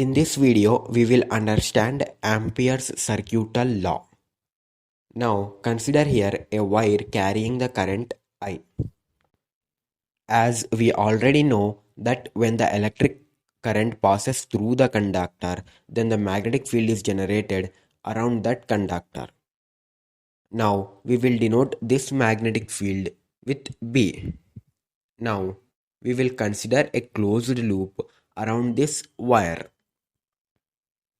In this video, we will understand Ampere's circuital law. Now, consider here a wire carrying the current I. As we already know that when the electric current passes through the conductor, then the magnetic field is generated around that conductor. Now, we will denote this magnetic field with B. Now, we will consider a closed loop around this wire.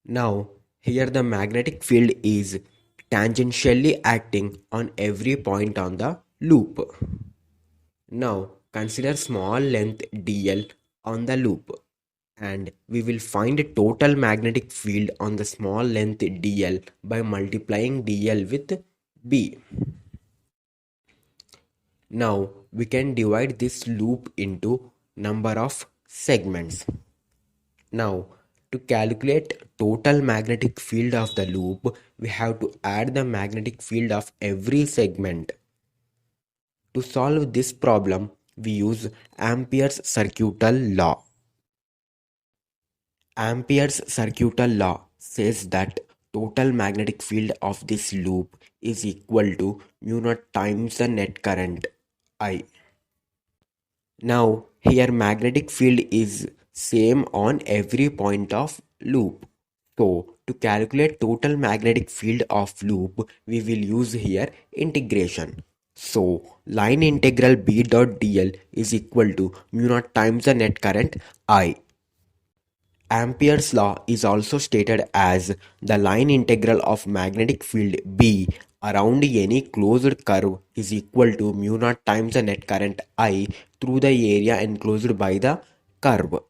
Now, here the magnetic field is tangentially acting on every point on the loop. Now, consider small length dl on the loop, and we will find a total magnetic field on the small length dl by multiplying dl with b. Now, we can divide this loop into number of segments. Now, to calculate total magnetic field of the loop, we have to add the magnetic field of every segment. To solve this problem, we use Ampere's circuital law. Ampere's circuital law says that total magnetic field of this loop is equal to mu naught times the net current I. Now, here magnetic field is same on every point of loop. So, to calculate total magnetic field of loop, we will use here integration. So, line integral B dot dl is equal to mu naught times the net current I. Ampere's law is also stated as the line integral of magnetic field B around any closed curve is equal to mu naught times the net current I through the area enclosed by the curve.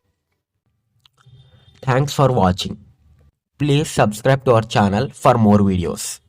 Thanks for watching. Please subscribe to our channel for more videos.